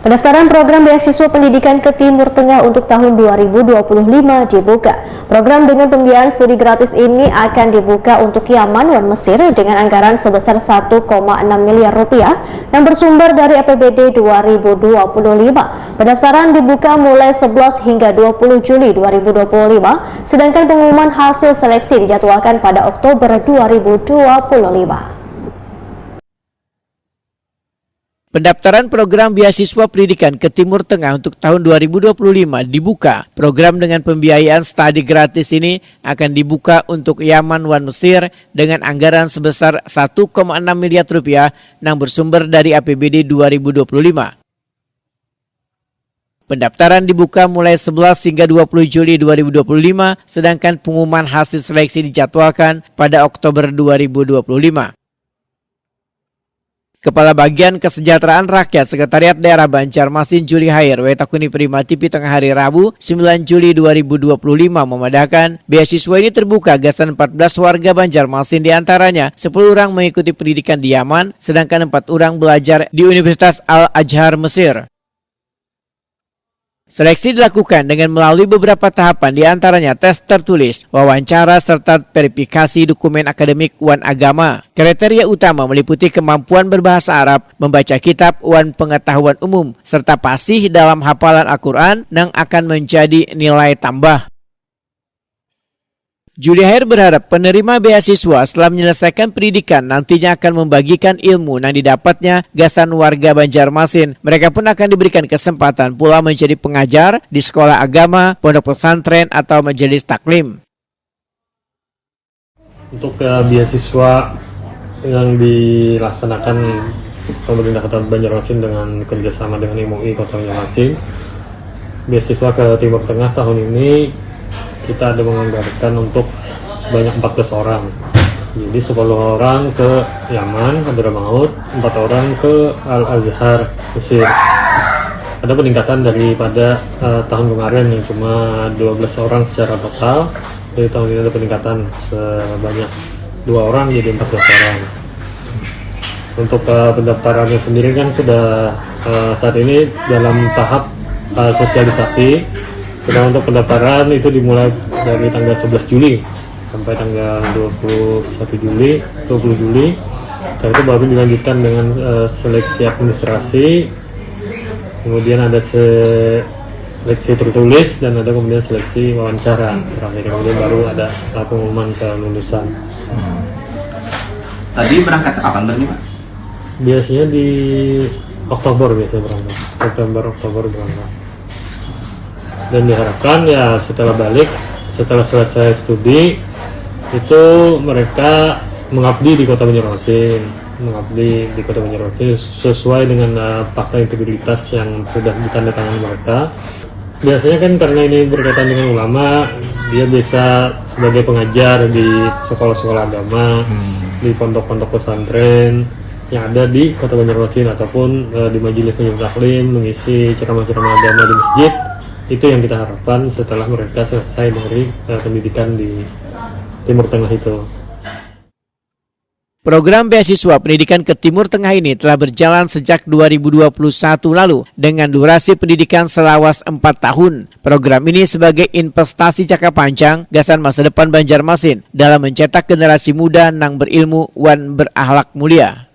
Pendaftaran program beasiswa pendidikan ke Timur Tengah untuk tahun 2025 dibuka. Program dengan pembiayaan studi gratis ini akan dibuka untuk Yaman dan Mesir dengan anggaran sebesar 1,6 miliar rupiah yang bersumber dari APBD 2025. Pendaftaran dibuka mulai 11 hingga 20 Juli 2025, sedangkan pengumuman hasil seleksi dijadwalkan pada Oktober 2025. Pendaftaran program beasiswa pendidikan ke Timur Tengah untuk tahun 2025 dibuka. Program dengan pembiayaan studi gratis ini akan dibuka untuk Yaman dan Mesir dengan anggaran sebesar 1,6 miliar rupiah yang bersumber dari APBD 2025. Pendaftaran dibuka mulai 11 hingga 20 Juli 2025, sedangkan pengumuman hasil seleksi dijadwalkan pada Oktober 2025. Kepala Bagian Kesejahteraan Rakyat Sekretariat Daerah Banjarmasin Juli Hair Wetakuni Prima TV tengah hari Rabu 9 Juli 2025 memadakan beasiswa ini terbuka gasan 14 warga Banjarmasin, diantaranya 10 orang mengikuti pendidikan di Yaman, sedangkan 4 orang belajar di Universitas Al-Azhar Mesir. Seleksi dilakukan dengan melalui beberapa tahapan, diantaranya tes tertulis, wawancara, serta verifikasi dokumen akademik wan agama. Kriteria utama meliputi kemampuan berbahasa Arab, membaca kitab wan pengetahuan umum, serta fasih dalam hafalan Al-Quran yang akan menjadi nilai tambah. Juli Hair berharap penerima beasiswa setelah menyelesaikan pendidikan nantinya akan membagikan ilmu yang didapatnya gasan warga Banjarmasin. Mereka pun akan diberikan kesempatan pula menjadi pengajar di sekolah agama, pondok pesantren, atau majelis taklim. Untuk beasiswa yang dilaksanakan pemerintah Kota Banjarmasin dengan kerjasama dengan MUI Kota Banjarmasin, beasiswa ke Timur Tengah tahun ini kita ada menganggarkan untuk sebanyak 14 orang. Jadi 10 orang ke Yaman, Hadramaut, 4 orang ke Al-Azhar, Mesir. Ada peningkatan daripada tahun kemarin yang cuma 12 orang secara total. Dari tahun ini ada peningkatan sebanyak 2 orang jadi 14 orang. Untuk pendaftarannya sendiri kan sudah saat ini dalam tahap sosialisasi. Sedang untuk pendaftaran itu dimulai dari tanggal 11 Juli sampai tanggal 20 Juli. Setelah itu baru dilanjutkan dengan seleksi administrasi, kemudian ada seleksi tertulis, dan ada kemudian seleksi wawancara terakhir. Kemudian baru ada pengumuman kelulusan. Tadi berangkat kapan berarti Pak? Biasanya di Oktober berangkat. Oktober berangkat. Dan diharapkan ya setelah selesai studi itu mereka mengabdi di Kota Banjarmasin, sesuai dengan fakta integritas yang sudah ditandatangani mereka. Biasanya kan karena ini berkaitan dengan ulama, dia bisa sebagai pengajar di sekolah-sekolah agama, di pondok-pondok pesantren yang ada di Kota Banjarmasin, ataupun di majelis taklim, mengisi ceramah-ceramah agama di masjid. Itu yang kita harapkan setelah mereka selesai dari pendidikan di Timur Tengah itu. Program beasiswa pendidikan ke Timur Tengah ini telah berjalan sejak 2021 lalu dengan durasi pendidikan selawas 4 tahun. Program ini sebagai investasi jangka panjang gasan masa depan Banjarmasin dalam mencetak generasi muda yang berilmu dan berakhlak mulia.